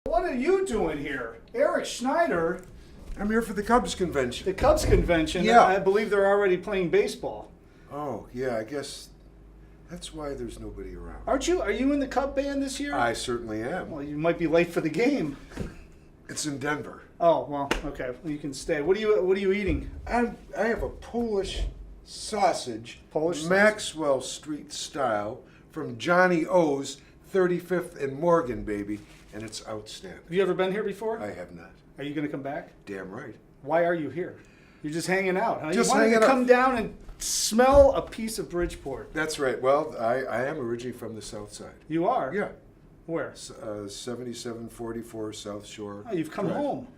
What are you doing here? Eric Schneider, I'm here for the Cubs convention. the Cubs convention. Yeah. I believe they're already playing baseball. Oh, yeah, I guess that's why there's nobody around. Aren't you? Are you in the Cub band this year? I certainly am. Well, you might be late for the game. It's in Denver. Oh, well, okay. Well, you can stay. What are you eating? I have a Polish sausage, Polish Maxwell Street style, from Johnny O's, 35th and Morgan, baby, and it's outstanding. Have you ever been here before? I have not. Are you going to come back? Damn right. Why are you here? You're just hanging out, huh? Just you wanted hanging to out. come down and smell a piece of Bridgeport. That's right. Well, I am originally from the South Side. You are? Yeah. Where? 7744 South Shore. Oh, you've come Drive. home.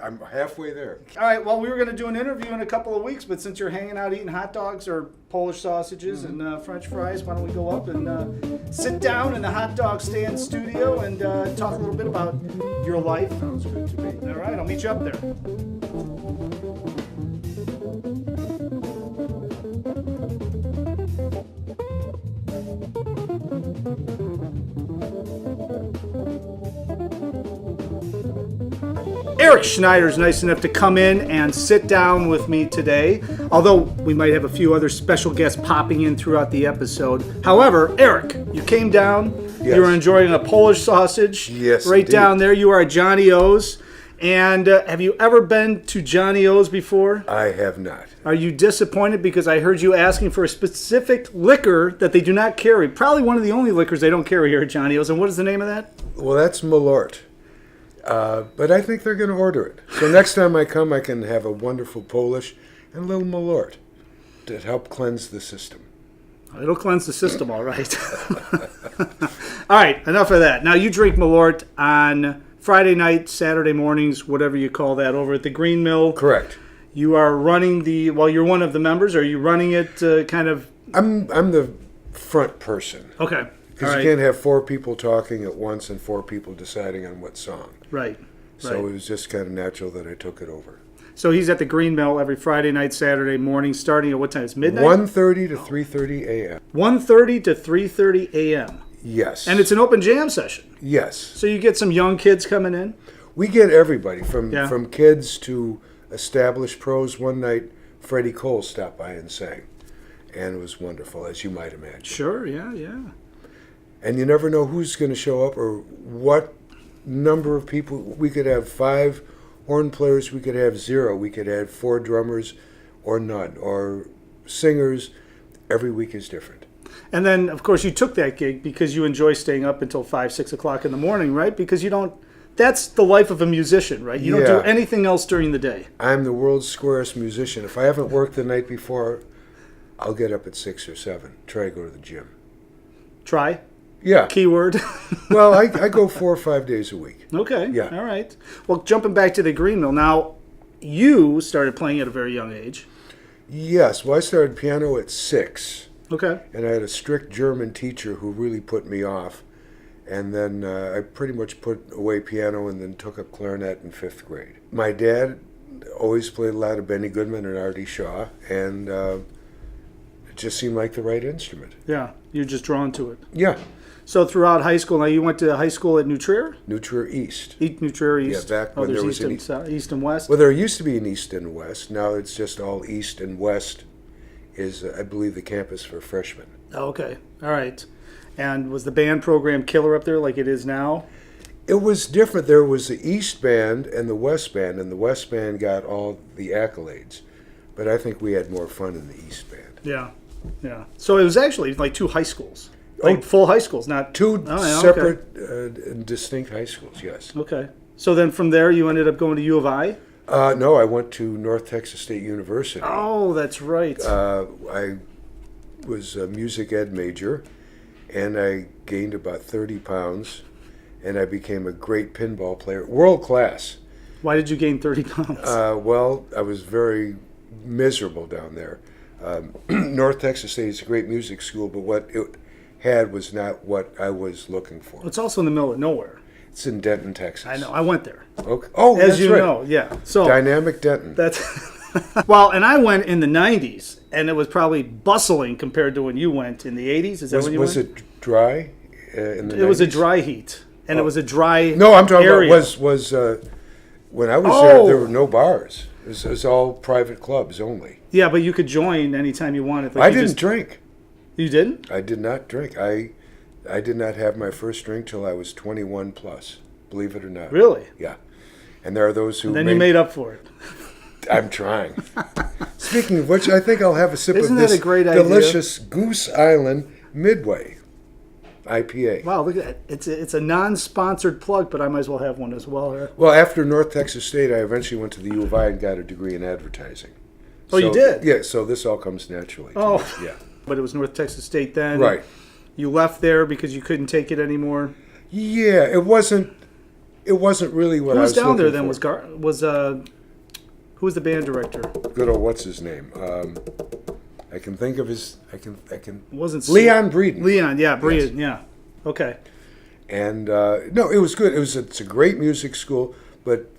I'm halfway there. All right, well, we were going to do an interview in a couple of weeks, but since you're hanging out eating hot dogs or Polish sausages and French fries, why don't we go up and sit down in the hot dog stand studio and talk a little bit about your life? Sounds good to me. All right, I'll meet you up there. Eric Schneider's nice enough to come in and sit down with me today, although we might have a few other special guests popping in throughout the episode. However, Eric, you came down, Yes. you were enjoying a Polish sausage. Yes, right indeed. down there. You are at Johnny O's. And have you ever been to Johnny O's before? I have not. Are you disappointed because I heard you asking for a specific liquor that they do not carry? Probably one of the only liquors they don't carry here at Johnny O's. And what is the name of that? Well, that's Malort. But I think they're going to order it. So next time I come, I can have a wonderful Polish and a little Malort to help cleanse the system. It'll cleanse the system, all right. All right, enough of that. Now, you drink Malort on Friday night, Saturday mornings, whatever you call that, over at the Green Mill. Correct. You are running you're one of the members. Are you running it kind of? I'm the front person. Okay. All Because right. you can't have four people talking at once and four people deciding on what song. Right. So right. it was just kind of natural that I took it over. So he's at the Green Mill every Friday night, Saturday morning, starting at what time? It's midnight? 1:30 to 3:30 a.m. 1:30 to 3:30 a.m. Yes. And it's an open jam session. Yes. So you get some young kids coming in? We get everybody Yeah. from kids to established pros. One night, Freddie Cole stopped by and sang, and it was wonderful, as you might imagine. Sure, yeah. And you never know who's going to show up or what number of people. We could have 5 horn players, we could have 0, we could have 4 drummers or none, or singers. Every week is different. And then, of course, you took that gig because you enjoy staying up until 5, 6 o'clock in the morning, right? Because that's the life of a musician, right? You don't do Yeah. anything else during the day. I'm the world's squarest musician. If I haven't worked the night before, I'll get up at 6 or 7, try to go to the gym. Try, Yeah. keyword. Well, I go 4 or 5 days a week. Okay, Yeah. all right. Well, jumping back to the Green Mill, now, you started playing at a very young age. Yes, well, I started piano at 6, Okay. and I had a strict German teacher who really put me off. And then I pretty much put away piano and then took up clarinet in 5th grade. My dad always played a lot of Benny Goodman and Artie Shaw, and it just seemed like the right instrument. Yeah, you're just drawn to it. Yeah, So throughout high school, now you went to high school at New Trier? New Trier East. New Trier East. Yeah, back when there's there was East an and, East and West? Well, there used to be an East and West. Now it's just all East and West is, I believe, the campus for freshmen. Oh, okay. All right. And was the band program killer up there like it is now? It was different. There was the East Band and the West Band, and the West Band got all the accolades. But I think we had more fun in the East Band. Yeah. So it was actually like 2 high schools. Like full high schools, not... 2 Oh, yeah, separate and distinct high schools, yes. Okay. So then from there you ended up going to U of I? No, I went to North Texas State University. Oh, that's right. I was a music ed major, and I gained about 30 pounds, and I became a great pinball player, world class. Why did you gain 30 pounds? Well, I was very miserable down there. North Texas State is a great music school, but what it had was not what I was looking for. It's also in the middle of nowhere. It's in Denton, Texas. I know. I went there. Okay. Oh, As that's you right. know, yeah. So Dynamic Denton. that's... Well, and I went in the 90s, and it was probably bustling compared to when you went in the 80s. Is that when you Was went? it dry in the 90s? It was a dry heat. and it was a dry No, I'm talking area. about when I was there were no bars. It was all private clubs only. Yeah, but you could join anytime you wanted. I didn't drink. You didn't? I did not drink. I did not have my first drink till I was 21 plus. Believe it or not. Really? Yeah. And there are those who. And then you made up for it. I'm trying. Speaking of which, I think I'll have a sip Isn't of that this a great idea? delicious Goose Island Midway IPA. Wow, look at that. It's a non-sponsored plug, but I might as well have one as well here. Well, after North Texas State, I eventually went to the U of I and got a degree in advertising. Oh, you did? Yeah, so this all comes naturally. Oh. Me. Yeah. But it was North Texas State then. Right. You left there because you couldn't take it anymore. Yeah, it wasn't really what Who I was was down there looking then? for. Who was the band director? Good old what's his name? I can think of his. I can. Wasn't Leon Breeden. Leon, yeah, Breeden, Yes. yeah. Okay. And no, it was good. It's a great music school, but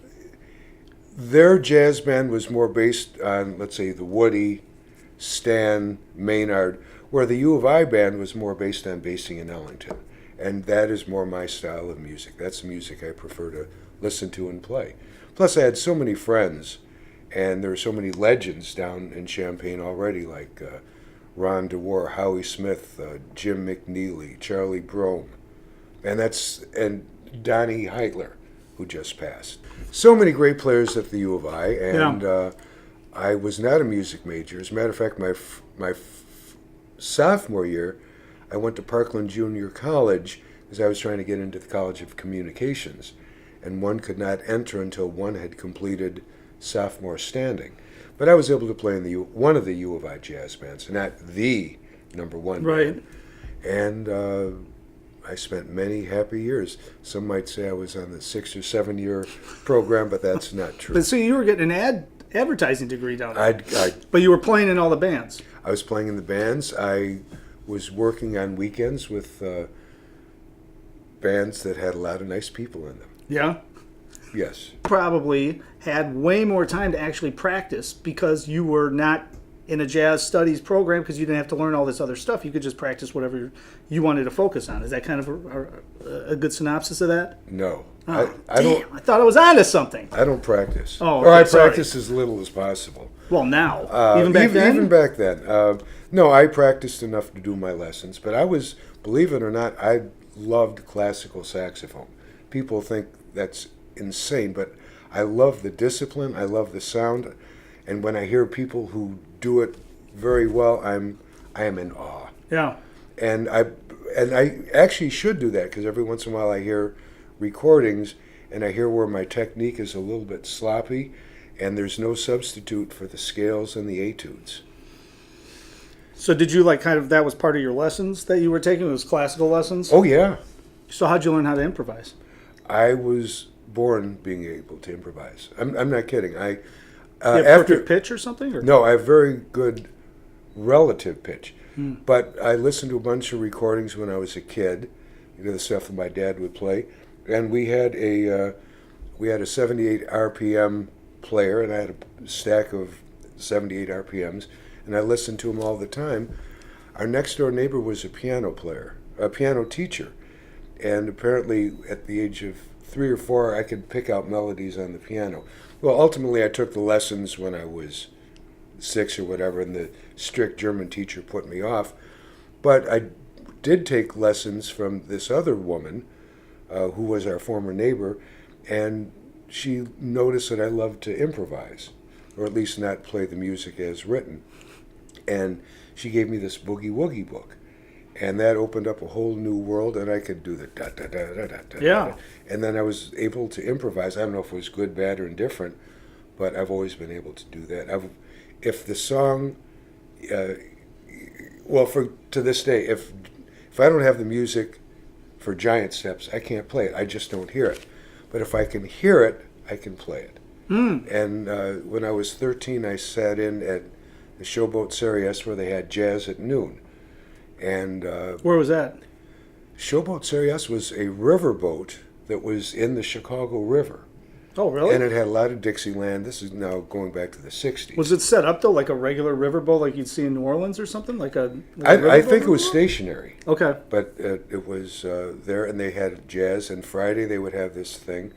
their jazz band was more based on, let's say, the Woody, Stan, Maynard, where the U of I band was more based on Basie and Ellington. And that is more my style of music. That's the music I prefer to listen to and play. Plus, I had so many friends, and there were so many legends down in Champaign already, like Ron DeWar, Howie Smith, Jim McNeely, Charlie Brome, and Donnie Heitler, who just passed. So many great players at the U of I, and I was not a music major. As a matter of fact, my sophomore year, I went to Parkland Junior College because I was trying to get into the College of Communications, and one could not enter until one had completed sophomore standing. But I was able to play in one of the U of I jazz bands, not the number one Right. band. And I spent many happy years. Some might say I was on the 6 or 7 year program, but that's not true. But so you were getting an advertising degree down there. I But you were playing in all the bands. I was playing in the bands. I was working on weekends with bands that had a lot of nice people in them. Yeah. Yes. Probably had way more time to actually practice because you were not in a jazz studies program because you didn't have to learn all this other stuff. You could just practice whatever you wanted to focus on. Is that kind of a good synopsis of that? No. Oh, I don't. damn, I thought I was onto something. I don't practice. Oh, or I okay, sorry. practice as little as possible. Well, now. Even back then? Even back then. No, I practiced enough to do my lessons, but I was, believe it or not, I loved classical saxophone. People think that's insane, but I love the discipline, I love the sound, and when I hear people who do it very well, I am in awe. Yeah. And I actually should do that because every once in a while I hear recordings and I hear where my technique is a little bit sloppy, and there's no substitute for the scales and the etudes. So did you that was part of your lessons that you were taking? It was classical lessons? Oh yeah, So how'd you learn how to improvise? I was born being able to improvise. I'm not kidding. You have perfect pitch or something? Or? No, I have very good relative pitch. But I listened to a bunch of recordings when I was a kid, the stuff that my dad would play, and we had a 78 RPM player, and I had a stack of 78 RPMs, and I listened to them all the time. Our next door neighbor was a piano player, a piano teacher, and apparently at the age of 3 or 4, I could pick out melodies on the piano. Well, ultimately, I took the lessons when I was 6 or whatever, and the strict German teacher put me off. But I did take lessons from this other woman, who was our former neighbor, and she noticed that I loved to improvise, or at least not play the music as written. And she gave me this boogie woogie book. And that opened up a whole new world, and I could do the da-da-da-da-da-da. Yeah. And then I was able to improvise. I don't know if it was good, bad, or indifferent, but I've always been able to do that. If the song, to this day, if I don't have the music for Giant Steps, I can't play it. I just don't hear it. But if I can hear it, I can play it. And when I was 13, I sat in at the Showboat Sirius where they had jazz at noon. And Where was that? Showboat Sirius was a riverboat that was in the Chicago River. Oh, really? And it had a lot of Dixieland. This is now going back to the 60s. Was it set up, though, like a regular riverboat like you'd see in New Orleans or something? I think it was stationary. Okay. But it was there, and they had jazz. And Friday they would have this thing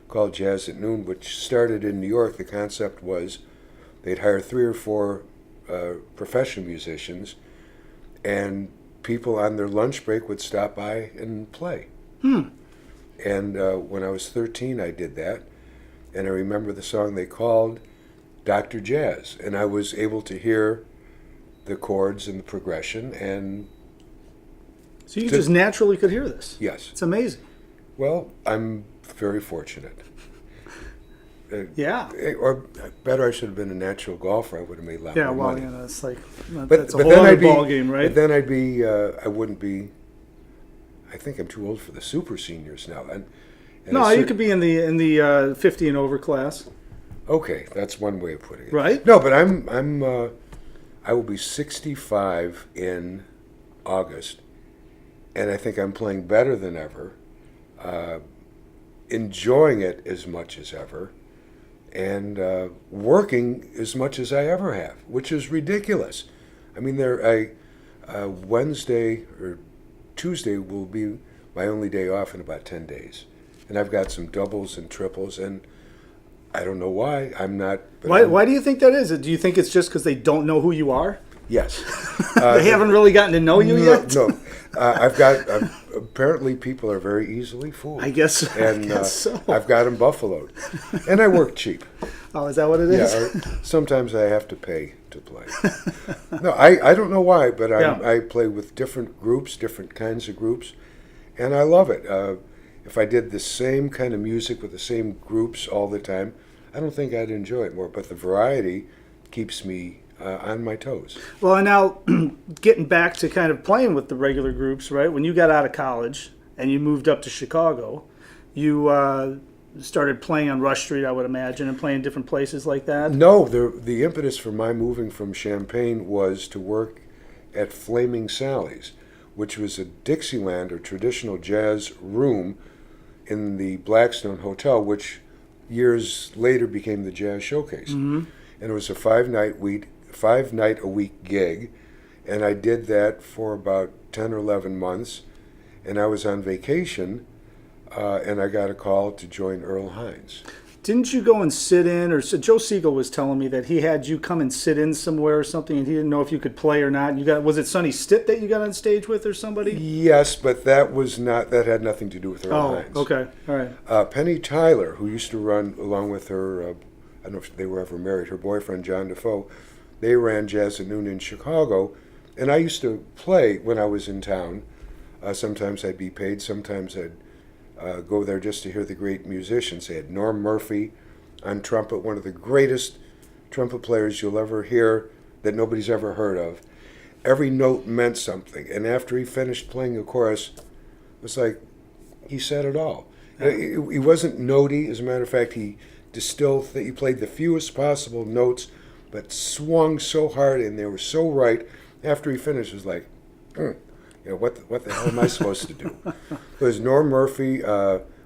called Jazz at Noon, which started in New York. The concept was they'd hire 3 or 4 professional musicians, and people on their lunch break would stop by and play. And when I was 13, I did that. And I remember the song they called Dr. Jazz. And I was able to hear the chords and the progression. And so you just naturally could hear this? Yes. It's amazing. Well, I'm very fortunate. Yeah. Or better, I should have been a natural golfer. I would have made a lot more money. Yeah, that's like, But that's a whole then other ball game, right? But then I'd be, I wouldn't be, I think I'm too old for the super seniors now. And no, you could be in the 50 and over class. Okay, that's one way of putting it. Right? No, but I will be 65 in August, and I think I'm playing better than ever, enjoying it as much as ever, and working as much as I ever have, which is ridiculous. I mean, Wednesday or Tuesday will be my only day off in about 10 days. And I've got some doubles and triples, and I don't know why. I'm not. Why do you think that is? Do you think it's just because they don't know who you are? Yes. They haven't really gotten to know you yet? No. I've got, apparently people are very easily fooled. I guess so. I've got them buffaloed. And I work cheap. Oh, is that what it is? Yeah, sometimes I have to pay to play. No, I don't know why, but I play with different groups, different kinds of groups, and I love it. If I did the same kind of music with the same groups all the time, I don't think I'd enjoy it more. But the variety keeps me on my toes. Well, and now getting back to kind of playing with the regular groups, right? When you got out of college and you moved up to Chicago, you started playing on Rush Street, I would imagine, and playing different places like that? No, the impetus for my moving from Champaign was to work at Flaming Sally's, which was a Dixieland or traditional jazz room in the Blackstone Hotel, which years later became the Jazz Showcase. And it was a 5-night-a-week gig, and I did that for about 10 or 11 months, and I was on vacation, and I got a call to join Earl Hines. Didn't you go and sit in, or so Joe Siegel was telling me that he had you come and sit in somewhere or something, and he didn't know if you could play or not. Was it Sonny Stitt that you got on stage with or somebody? Yes, but that had nothing to do with Earl Hines. Okay, all right. Penny Tyler, who used to run along with her, I don't know if they were ever married, her boyfriend John Defoe, they ran Jazz at Noon in Chicago, and I used to play when I was in town. Sometimes I'd be paid, sometimes I'd go there just to hear the great musicians. They had Norm Murphy on trumpet, one of the greatest trumpet players you'll ever hear that nobody's ever heard of. Every note meant something, and after he finished playing a chorus, it was like he said it all. He wasn't notey. As a matter of fact, he played the fewest possible notes, but swung so hard, and they were so right. After he finished, it was like, what the hell am I supposed to do? It was Norm Murphy,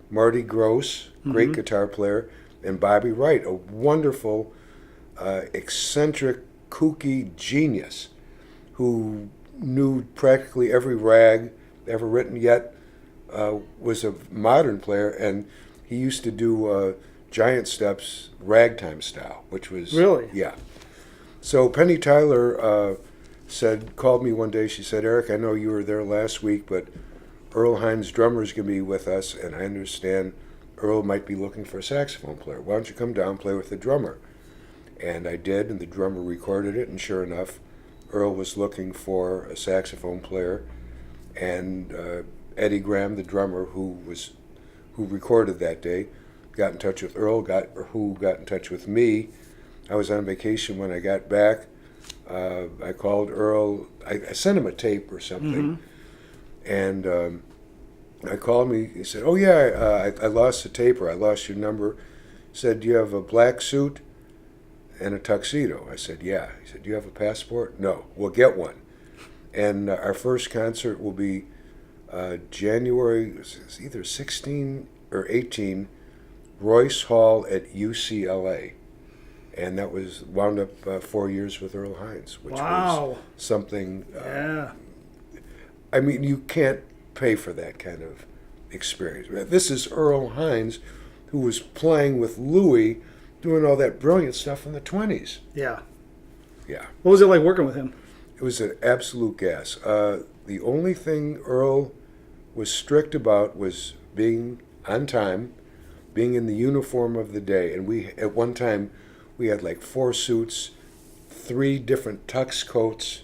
Marty Gross, great guitar player, and Bobby Wright, a wonderful, eccentric, kooky genius who knew practically every rag ever written, yet was a modern player, and he used to do Giant Steps ragtime style, which was... Really? Yeah. So Penny Tyler... called me one day. She said, "Eric, I know you were there last week, but Earl Hines' drummer is going to be with us, and I understand Earl might be looking for a saxophone player. Why don't you come down and play with the drummer?" And I did, and the drummer recorded it, and sure enough, Earl was looking for a saxophone player, and Eddie Graham, the drummer who recorded that day, got in touch with Earl, who got in touch with me. I was on vacation when I got back. I called Earl. I sent him a tape or something, and I called him. He said, "Oh yeah, I lost the tape, or I lost your number." He said, "Do you have a black suit and a tuxedo?" I said, "Yeah." He said, "Do you have a passport?" "No." "Well, get one." And our first concert will be January, it's either 16 or 18, Royce Hall at UCLA. And that was wound up 4 years with Earl Hines, which was something. Yeah. I mean, you can't pay for that kind of experience. This is Earl Hines, who was playing with Louis, doing all that brilliant stuff in the 20s. Yeah. Yeah. What was it like working with him? It was an absolute gas. The only thing Earl was strict about was being on time, being in the uniform of the day. And we, at one time, we had like 4 suits, 3 different tux coats,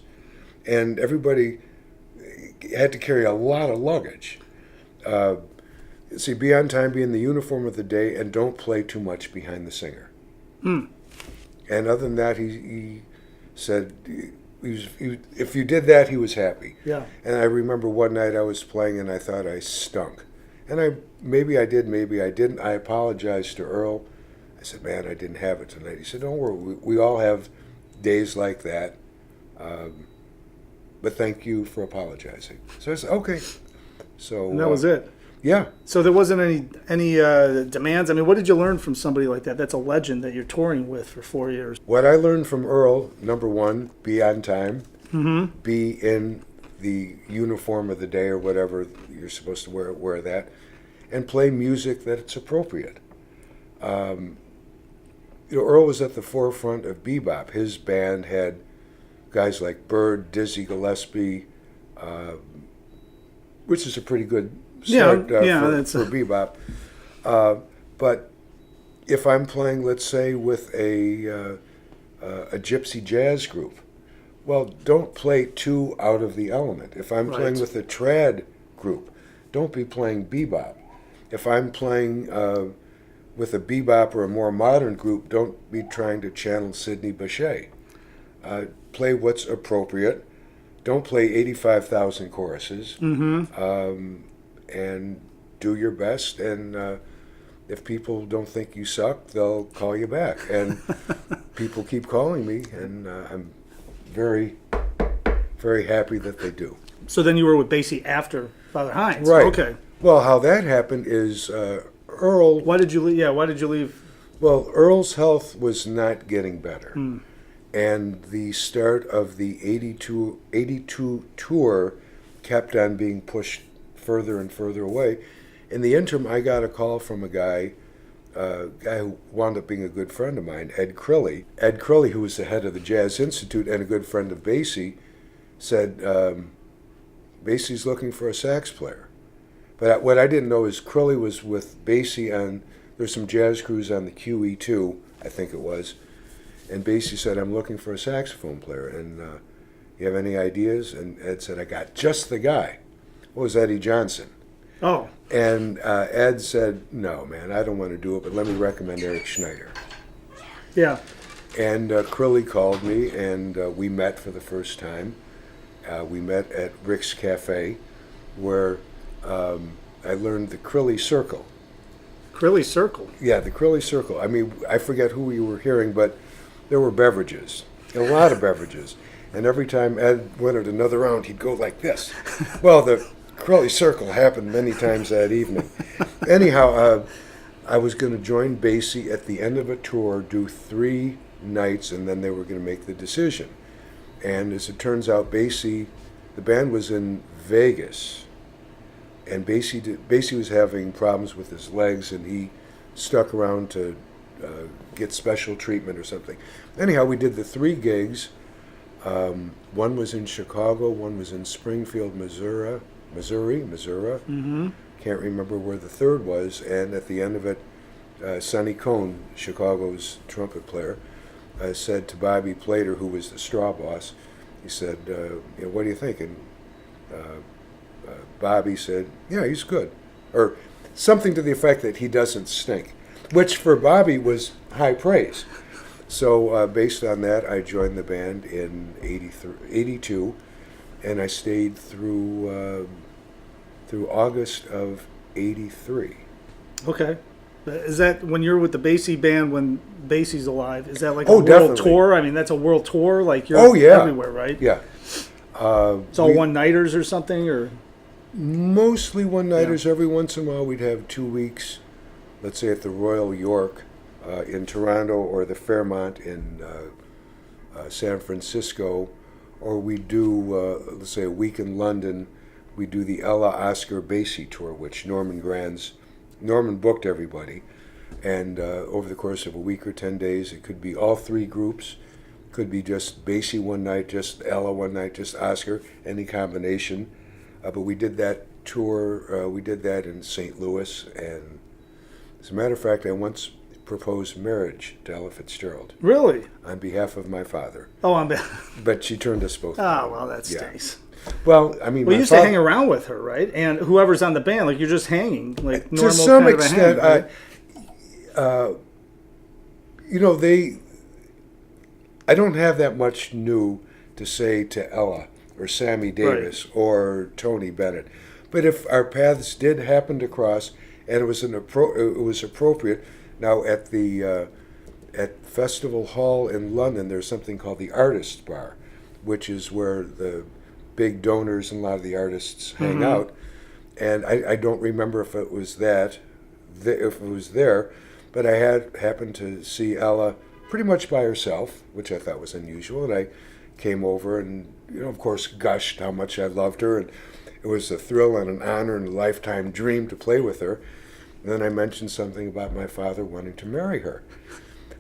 and everybody had to carry a lot of luggage. See, be on time, be in the uniform of the day, and don't play too much behind the singer. And other than that, he said if you did that, he was happy. Yeah. And I remember one night I was playing and I thought I stunk. And maybe I did, maybe I didn't. I apologized to Earl. I said, man, I didn't have it tonight. He said, don't worry, we all have days like that. But thank you for apologizing. So I said, okay. So And that was it. Yeah. So there wasn't any demands. I mean, what did you learn from somebody like that? That's a legend that you're touring with for 4 years. What I learned from Earl, number one, be on time. Mm-hmm. Be in the uniform of the day or whatever you're supposed to wear that, and play music that's appropriate. Earl was at the forefront of bebop. His band had guys like Bird, Dizzy Gillespie, which is a pretty good start for bebop. But if I'm playing, let's say, with a gypsy jazz group, well, don't play too out of the element. If I'm playing with a trad group, don't be playing bebop. If I'm playing with a bebop or a more modern group, don't be trying to channel Sidney Bechet. Play what's appropriate. Don't play 85,000 choruses. Mm-hmm. And do your best. And if people don't think you suck, they'll call you back. And people keep calling me, and I'm very, very happy that they do. So then you were with Basie after Father Hines. Right. Okay. Well, how that happened is Earl... Why did you leave? Yeah, why did you leave? Well, Earl's health was not getting better. And the start of the 82 tour kept on being pushed further and further away. In the interim, I got a call from a guy who wound up being a good friend of mine, Ed Crilley. Ed Crilley, who was the head of the Jazz Institute and a good friend of Basie, said, Basie's looking for a sax player. But what I didn't know is Crilley was with Basie on, there's some jazz crews on the QE2, I think it was, and Basie said, I'm looking for a saxophone player, and you have any ideas? And Ed said, I got just the guy. What was Eddie Johnson? Oh. And Ed said, no, man, I don't want to do it, but let me recommend Eric Schneider. Yeah. And Crilley called me, and we met for the first time. We met at Rick's Cafe, where I learned the Crilley Circle. Crilley Circle? Yeah, the Crilley Circle. I mean, I forget who you were hearing, but there were beverages, a lot of beverages. And every time Ed went at another round, he'd go like this. Well, the Crilley Circle happened many times that evening. Anyhow, I was going to join Basie at the end of a tour, do 3 nights, and then they were going to make the decision. And as it turns out, Basie, the band was in Vegas, and Basie was having problems with his legs, and he stuck around to get special treatment or something. Anyhow, we did the 3 gigs. One was in Chicago, one was in Springfield, Missouri. Mm-hmm. Can't remember where the third was. And at the end of it, Sonny Cohn, Chicago's trumpet player, said to Bobby Plater, who was the straw boss, he said, what do you think? And Bobby said, yeah, he's good. Or something to the effect that he doesn't stink, which for Bobby was high praise. So based on that, I joined the band in 82, and I stayed through August of 83. Okay. Is that when you're with the Basie Band when Basie's alive? Is that like a world definitely. tour? I mean, that's a world tour? Like you're everywhere, right? Yeah. It's all one-nighters or something? Or mostly one-nighters. Every once in a while we'd have 2 weeks, let's say at the Royal York in Toronto, or the Fairmont in San Francisco, or we do, let's say, a week in London. We do the Ella Oscar Basie tour, which Norman booked everybody. And over the course of a week or 10 days, it could be all three groups. Could be just Basie one night, just Ella one night, just Oscar, any combination. But we did that tour, we did that in St. Louis. And as a matter of fact, I once proposed marriage to Ella Fitzgerald. Really? On behalf of my father. Oh, But she turned us both down. down. Well, that stinks. Well, I mean, you used to hang around with her, right? And whoever's on the band, like you're just hanging, like normal to some kind extent. of a hang, right? I don't have that much new to say to Ella or Sammy Davis or Tony Bennett, but if our paths did happen to cross, and it was appropriate. Now at the at Festival Hall in London, there's something called the Artist Bar, which is where the big donors and a lot of the artists hang out. And I don't remember if it was if it was there, but I had happened to see Ella pretty much by herself, which I thought was unusual. And I came over and, of course, gushed how much I loved her. And it was a thrill and an honor and a lifetime dream to play with her. And then I mentioned something about my father wanting to marry her,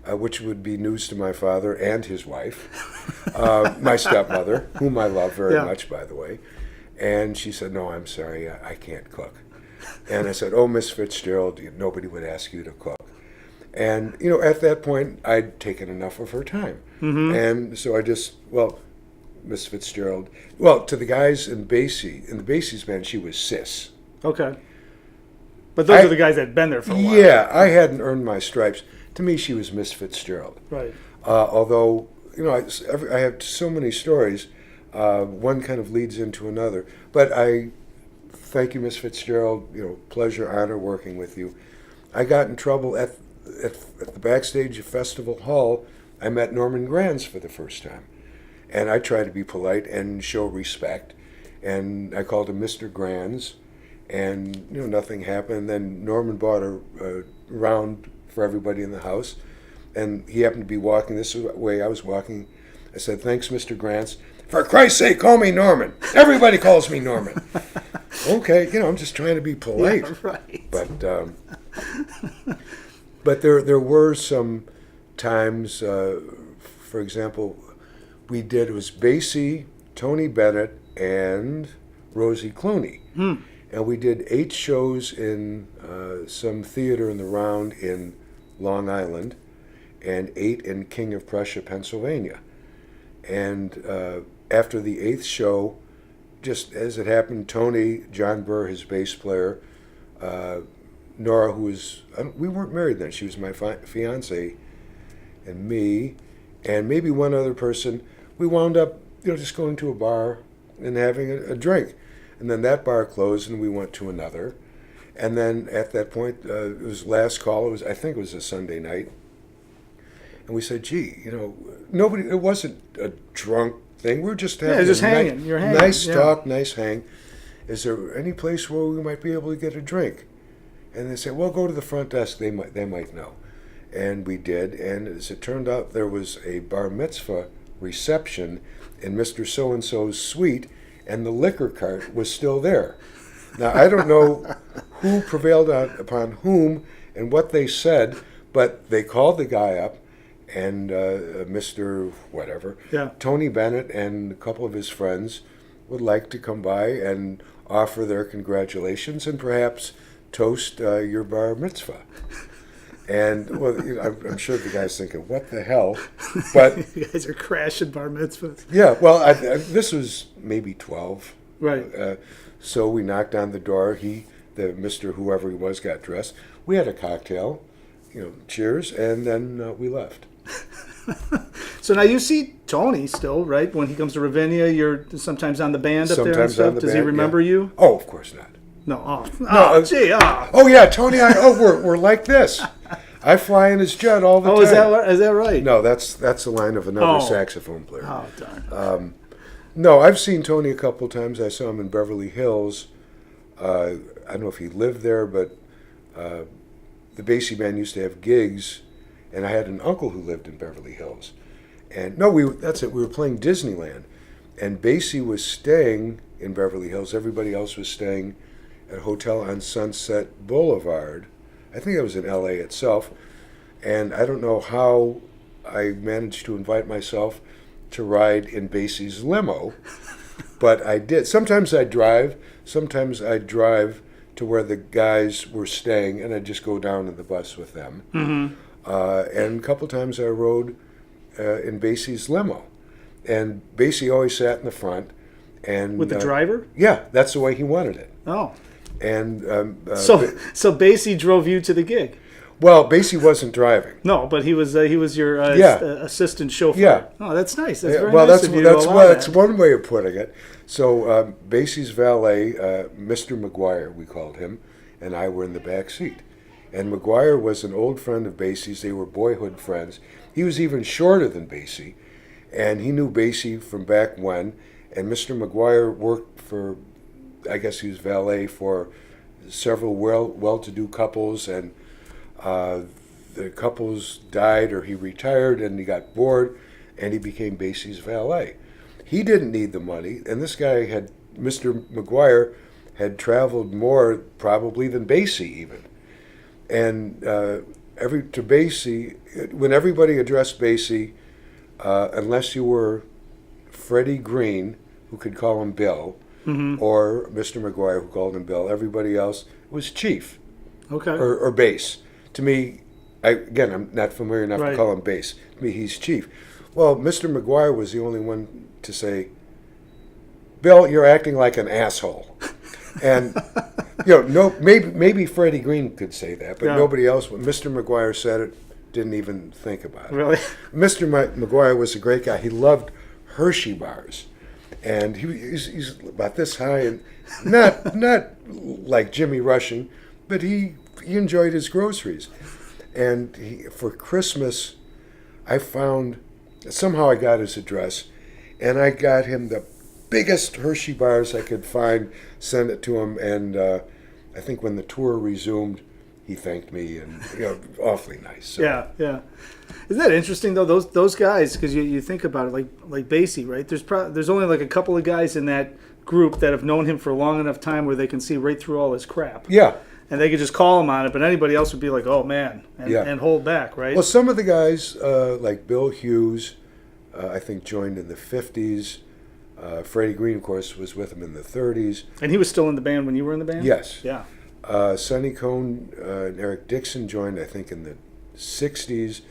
which would be news to my father and his wife, my stepmother, whom I love very much, by the way. And she said, "No, I'm sorry, I can't cook." And I said, "Oh, Miss Fitzgerald, nobody would ask you to cook." And, at that point, I'd taken enough of her time. And so I just, Miss Fitzgerald, to the guys in the Basie's band, she was Sis. Okay. But those are the guys that had been there for a while. Yeah, I hadn't earned my stripes. To me, she was Miss Fitzgerald. Right. Although, I have so many stories, one kind of leads into another. But I thank you, Miss Fitzgerald. Pleasure, honor working with you. I got in trouble at the backstage of Festival Hall. I met Norman Granz for the first time. And I tried to be polite and show respect. And I called him Mr. Granz. And, nothing happened. Then Norman bought a round for everybody in the house. And he happened to be walking this way I was walking. I said, "Thanks, Mr. Grants. For Christ's sake, call me Norman. Everybody calls me Norman." Okay, I'm just trying to be polite. Yeah, right. But there were some times, for example, it was Basie, Tony Bennett, and Rosie Clooney. And we did 8 shows in some theater in the Round in Long Island, and 8 in King of Prussia, Pennsylvania. And after the 8th show, just as it happened, Tony, John Burr, his bass player, Nora, we weren't married then, she was my fiance, and me, and maybe one other person, we wound up, just going to a bar and having a drink. And then that bar closed, and we went to another. And then at that point, it was last call. I think it was a Sunday night. And we said, "Gee, nobody. It wasn't a drunk thing. We were just having hanging. You're hanging. Nice talk, nice hang. Is there any place where we might be able to get a drink?" And they said, "Well, go to the front desk. They might know." And we did. And as it turned out, there was a bar mitzvah reception in Mr. So-and-so's suite. And the liquor cart was still there. Now, I don't know who prevailed upon whom and what they said, but they called the guy up, and Mr. whatever, Tony Bennett and a couple of his friends would like to come by and offer their congratulations and perhaps toast your bar mitzvah. And I'm sure the guy's thinking, "What the hell?" But you guys are crashing bar mitzvahs. Yeah, well, this was maybe 12. Right. So we knocked on the door. Mr. whoever he was, got dressed. We had a cocktail, cheers, and then we left. So now you see Tony still, right? When he comes to Ravinia, you're sometimes on the band up there and stuff. Does he remember you? Oh, of course not. No. Gee. Oh, yeah, Tony. We're like this. I fly in his jet all the time. Is that right? No, that's the line of another saxophone player. Oh, darn. No, I've seen Tony a couple times. I saw him in Beverly Hills. I don't know if he lived there, but the Basie Band used to have gigs, and I had an uncle who lived in Beverly Hills. And that's it. We were playing Disneyland, and Basie was staying in Beverly Hills. Everybody else was staying at a hotel on Sunset Boulevard. I think that was in L.A. itself. And I don't know how I managed to invite myself to ride in Basie's limo, but I did. Sometimes I'd drive. Sometimes I'd drive to where the guys were staying, and I'd just go down in the bus with them. Mm-hmm. And a couple times I rode in Basie's limo. And Basie always sat in the front. And with the driver? Yeah, that's the way he wanted it. Oh. And so Basie drove you to the gig? Well, Basie wasn't driving. No, but he was your assistant chauffeur. Yeah. Oh, that's nice. That's very well, nice of you to allow that's that. one way of putting it. So Basie's valet, Mr. McGuire, we called him, and I were in the back seat. And McGuire was an old friend of Basie's. They were boyhood friends. He was even shorter than Basie, and he knew Basie from back when. And Mr. McGuire worked for, I guess he was valet for several well-to-do couples, and the couples died or he retired and he got bored, and he became Basie's valet. He didn't need the money, and this guy Mr. McGuire had traveled more probably than Basie even. And to Basie, when everybody addressed Basie, unless you were Freddie Green, who could call him Bill, mm-hmm. or Mr. McGuire, who called him Bill, everybody else was Chief. Okay. Or Bass. To me, I'm not familiar enough right. to call him Bass. To me, he's Chief. Well, Mr. McGuire was the only one to say, Bill, you're acting like an asshole. And, maybe Freddie Green could say that, but nobody else. When Mr. McGuire said it, didn't even think about it. Really? Mr. McGuire was a great guy. He loved Hershey bars. And he's about this high, and not like Jimmy Rushing, but he enjoyed his groceries. And for Christmas, somehow I got his address, and I got him the biggest Hershey bars I could find, sent it to him, and I think when the tour resumed, he thanked me, and awfully nice. So. Yeah. Isn't that interesting though? Those guys, because you think about it, like Basie, right? There's only like a couple of guys in that group that have known him for a long enough time where they can see right through all his crap. Yeah. And they could just call him on it, but anybody else would be like, "Oh man," and hold back, right? Well, some of the guys, like Bill Hughes, I think joined in the 50s. Freddie Green, of course, was with him in the 30s. And he was still in the band when you were in the band? Yes. Yeah. Sonny Cohn and Eric Dixon joined, I think, in the 60s.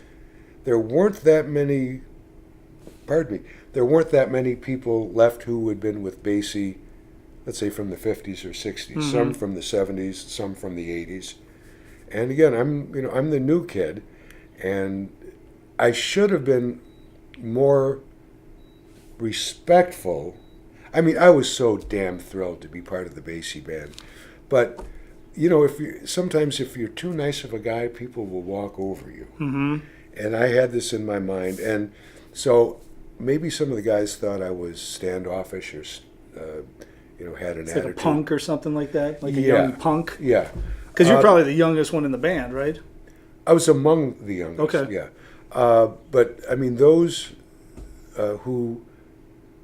There weren't that many people left who had been with Basie, let's say from the 50s or 60s, mm-hmm. some from the 70s, some from the 80s. And again, I'm the new kid, and I should have been more respectful. I mean, I was so damn thrilled to be part of the Basie Band, but sometimes if you're too nice of a guy, people will walk over you. Mm-hmm. And I had this in my mind, and so maybe some of the guys thought I was standoffish or, had an It's attitude. like a punk or something like that, like a young punk. Yeah. Because you're probably the youngest one in the band, right? I was among the youngest. Okay. Yeah. But I mean, those were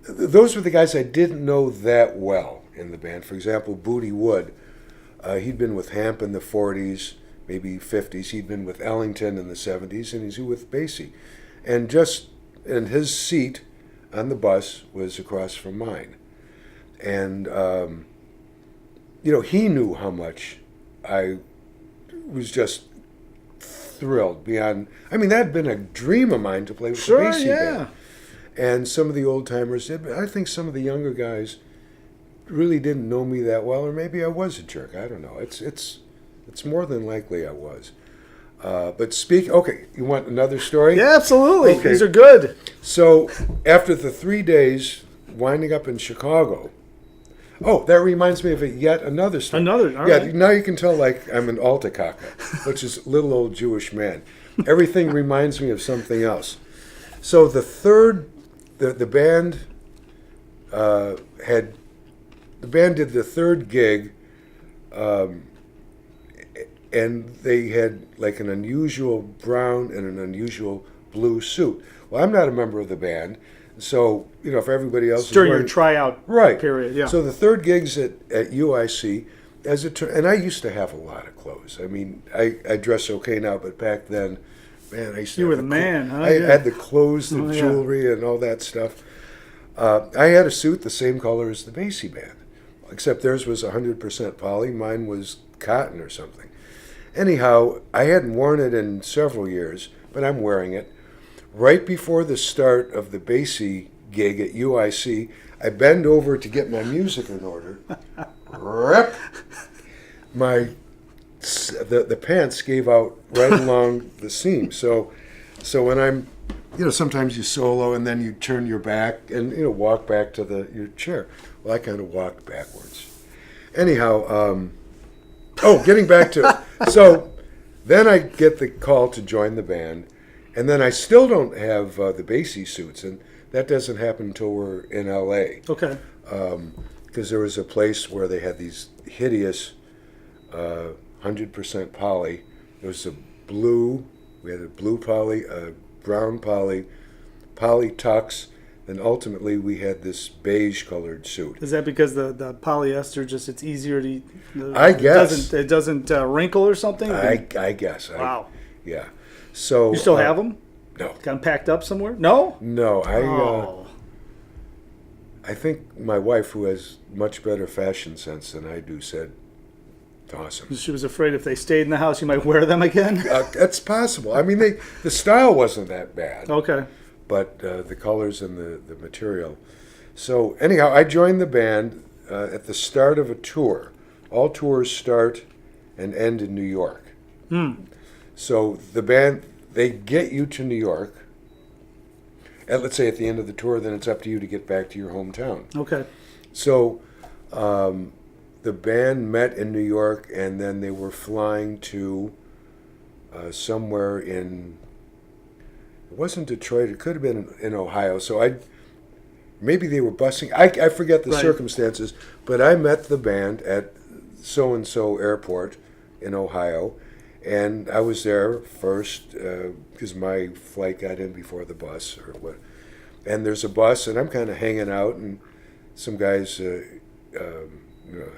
the guys I didn't know that well in the band. For example, Booty Wood. He'd been with Hamp in the 40s, maybe 50s. He'd been with Ellington in the 70s, and he's with Basie. And his seat on the bus was across from mine. And, he knew how much I was just thrilled beyond. I mean, that had been a dream of mine to play with the Basie Band. And some of the old timers did, but I think some of the younger guys really didn't know me that well, or maybe I was a jerk. I don't know. It's more than likely I was. Okay, you want another story? Yeah, absolutely. Okay. These are good. So after the 3 days winding up in Chicago, that reminds me of yet another story. All right. Now you can tell like I'm an Altakaka, which is little old Jewish man. Everything reminds me of something else. So the band did the third gig and they had like an unusual brown and an unusual blue suit. Well, I'm not a member of the band, so if everybody else during is your tryout period, yeah. So the third gigs at UIC, and I used to have a lot of clothes. I mean, I dress okay now, but back then, man, I used to. You were the man, huh? I had the clothes, the jewelry, and all that stuff. I had a suit the same color as the Basie Band, except theirs was 100% poly. Mine was cotton or something. Anyhow, I hadn't worn it in several years, but I'm wearing it. Right before the start of the Basie gig at UIC, I bend over to get my music in order. Rip! The pants gave out right along the seam. So when I'm, sometimes you solo and then you turn your back and walk back to your chair. Well, I kind of walked backwards. Anyhow, getting back to so then I get the call to join the band, and then I still don't have the Basie Suits, and that doesn't happen until we're in LA. Okay. Because there was a place where they had these hideous 100% poly. There was we had a blue poly, a brown poly tux, and ultimately we had this beige colored suit. Is that because the polyester it's easier to? I guess it doesn't wrinkle or something. I guess. Wow. Yeah. So you still have them? No. Got them packed up somewhere? No. No. I think my wife, who has much better fashion sense than I do, said, toss them. She was afraid if they stayed in the house, you might wear them again? That's possible. I mean, the style wasn't that bad. Okay. But the colors and the material. So anyhow, I joined the band at the start of a tour. All tours start and end in New York. So the band, they get you to New York. And let's say at the end of the tour, then it's up to you to get back to your hometown. Okay. So the band met in New York, and then they were flying to somewhere in, it wasn't Detroit, it could have been in Ohio. So maybe they were busing, I forget the circumstances, but I met the band at so-and-so airport in Ohio, and I was there first because my flight got in before the bus or what. And there's a bus, and I'm kind of hanging out, and some guys,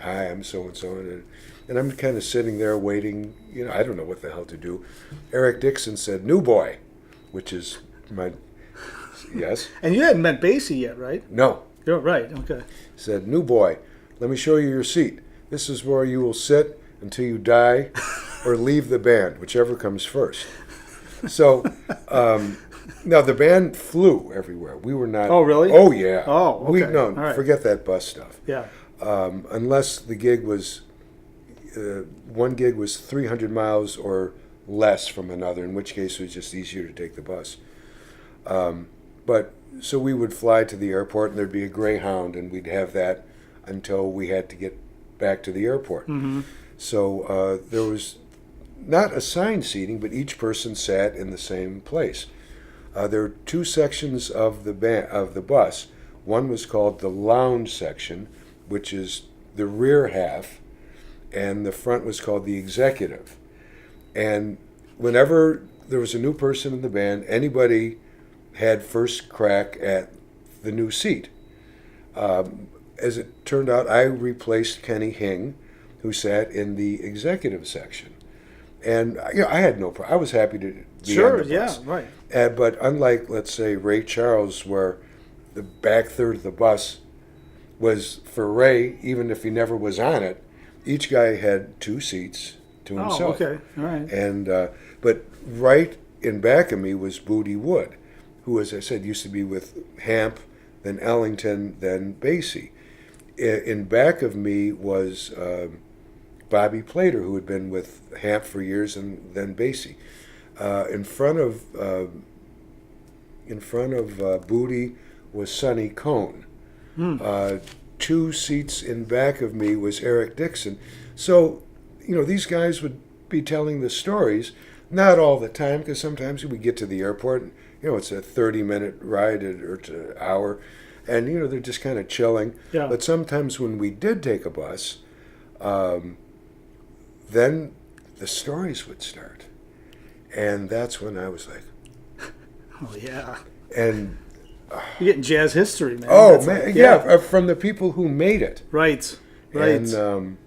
hi, I'm so-and-so, and I'm kind of sitting there waiting. I don't know what the hell to do. Eric Dixon said, "New boy," which is my, yes. And you hadn't met Basie yet, right? No. You're right, okay. Said, "New boy, let me show you your seat. This is where you will sit until you die or leave the band, whichever comes first." So, now the band flew everywhere. We were not. Oh, really? Oh, yeah. Oh, okay. No, all right. Forget that bus stuff. Yeah. Unless the gig was, one gig was 300 miles or less from another, in which case it was just easier to take the bus. But so we would fly to the airport, and there'd be a Greyhound, and we'd have that until we had to get back to the airport. Mm-hmm. So there was not assigned seating, but each person sat in the same place. There were two sections of the bus. One was called the lounge section, which is the rear half, and the front was called the executive. And whenever there was a new person in the band, anybody had first crack at the new seat. As it turned out, I replaced Kenny Hing, who sat in the executive section. And I had no problem. I was happy to be on the bus. Yeah, right. But unlike, let's say, Ray Charles, where the back third of the bus was for Ray, even if he never was on it, each guy had two seats to himself. Oh, okay, all right. And but right in back of me was Booty Wood, who, as I said, used to be with Hamp, then Ellington, then Basie. In back of me was Bobby Plater, who had been with Hamp for years, and then Basie. In front of Booty was Sonny Cohn. Two seats in back of me was Eric Dixon. So, these guys would be telling the stories, not all the time, because sometimes we get to the airport, and, it's a 30-minute ride or to an hour, and, they're just kind of chilling. Yeah. But sometimes when we did take a bus, then the stories would start. And that's when I was like, Oh, yeah. and You're getting jazz history, man. oh, That's man, like- yeah, from the people who made it. Right. And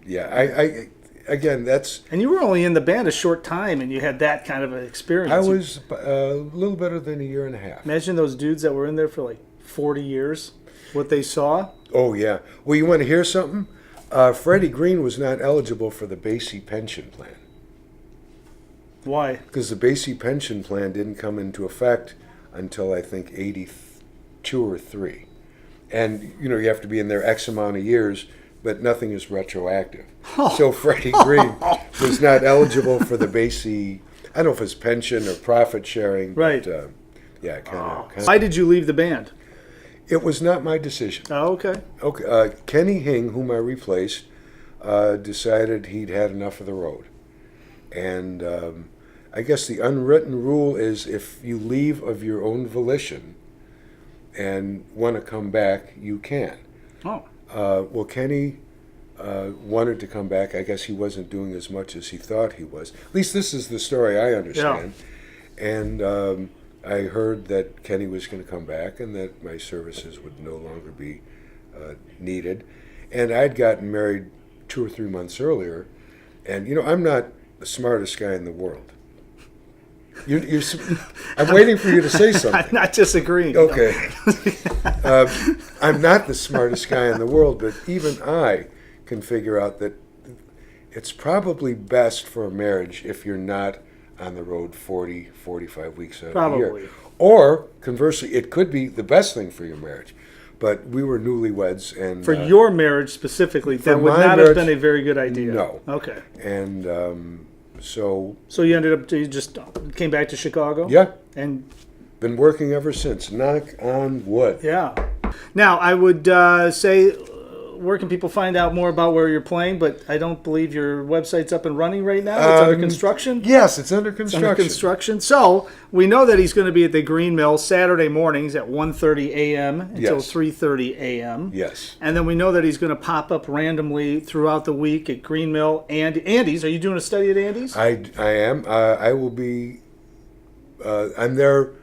yeah, I again, that's, And you were only in the band a short time, and you had that kind of an experience. I was a little better than a year and a half. Imagine those dudes that were in there for like 40 years, what they saw. Oh, yeah. Well, you want to hear something? Freddie Green was not eligible for the Basie pension plan Why? because the Basie pension plan didn't come into effect until, I think, 82 or 3. And, you know, you have to be in there X amount of years, but nothing is retroactive. So Freddie Green was not eligible for the Basie, I don't know if it's pension or profit sharing. Right. But, yeah, kind of. Why did you leave the band? It was not my decision. Oh, okay. Okay, Kenny Hing, whom I replaced, decided he'd had enough of the road. And I guess the unwritten rule is if you leave of your own volition and want to come back, you can. Oh. Well, Kenny wanted to come back. I guess he wasn't doing as much as he thought he was. At least this is the story I understand. Yeah. And I heard that Kenny was going to come back and that my services would no longer be needed. And I'd gotten married 2 or 3 months earlier. And, you know, I'm not the smartest guy in the world. I'm waiting for you to say something. I'm not disagreeing. Okay. I'm not the smartest guy in the world, but even I can figure out that it's probably best for a marriage if you're not on the road 40, 45 weeks out of the year. Or, conversely, it could be the best thing for your marriage. But we were newlyweds. And for your marriage specifically, that would not have been a very good idea. No. Okay. And so you ended up, you just came back to Chicago? Yeah. And been working ever since. Knock on wood. Yeah. Now, I would say, where can people find out more about where you're playing? But I don't believe your website's up and running right now. It's under construction? Yes, it's under construction. It's under construction. So we know that he's going to be at the Green Mill Saturday mornings at 1:30 a.m. until 3:30 a.m. Yes. And then we know that he's going to pop up randomly throughout the week at Green Mill and Andy's. Are you doing a study at Andy's? I am. I will be. I'm there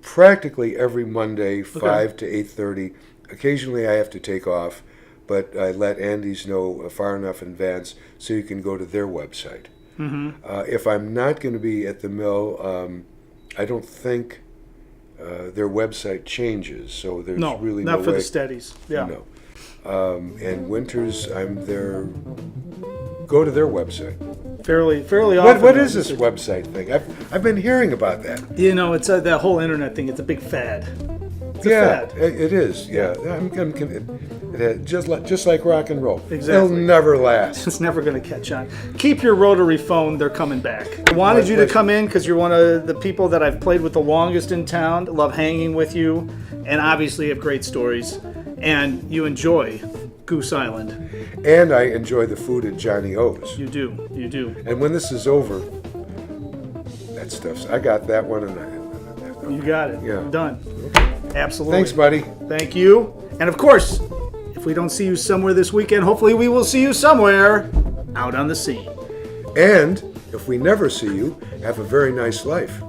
practically every Monday, 5 to 8:30. Occasionally, I have to take off. But I let Andy's know far enough in advance so you can go to their website. Mm-hmm. If I'm not going to be at the mill, I don't think their website changes. So there's really no way. Not for the steadies. Yeah. No. And winters, I'm there. Go to their website. Fairly often. What is this website thing? I've been hearing about that. You know, it's that whole internet thing. It's a big fad. Yeah, it is. Yeah, just like rock and roll. Exactly. It'll never last. It's never going to catch on. Keep your rotary phone. They're coming back. I wanted you to come in because you're one of the people that I've played with the longest in town. Love hanging with you, and obviously have great stories. And you enjoy Goose Island. And I enjoy the food at Johnny O's. You do. You do. And when this is over, that stuff's. I got that one, and you got it. Yeah. Done. Okay. Absolutely. Thanks, buddy. Thank you. And of course, if we don't see you somewhere this weekend, hopefully we will see you somewhere out on the scene. And if we never see you, have a very nice life.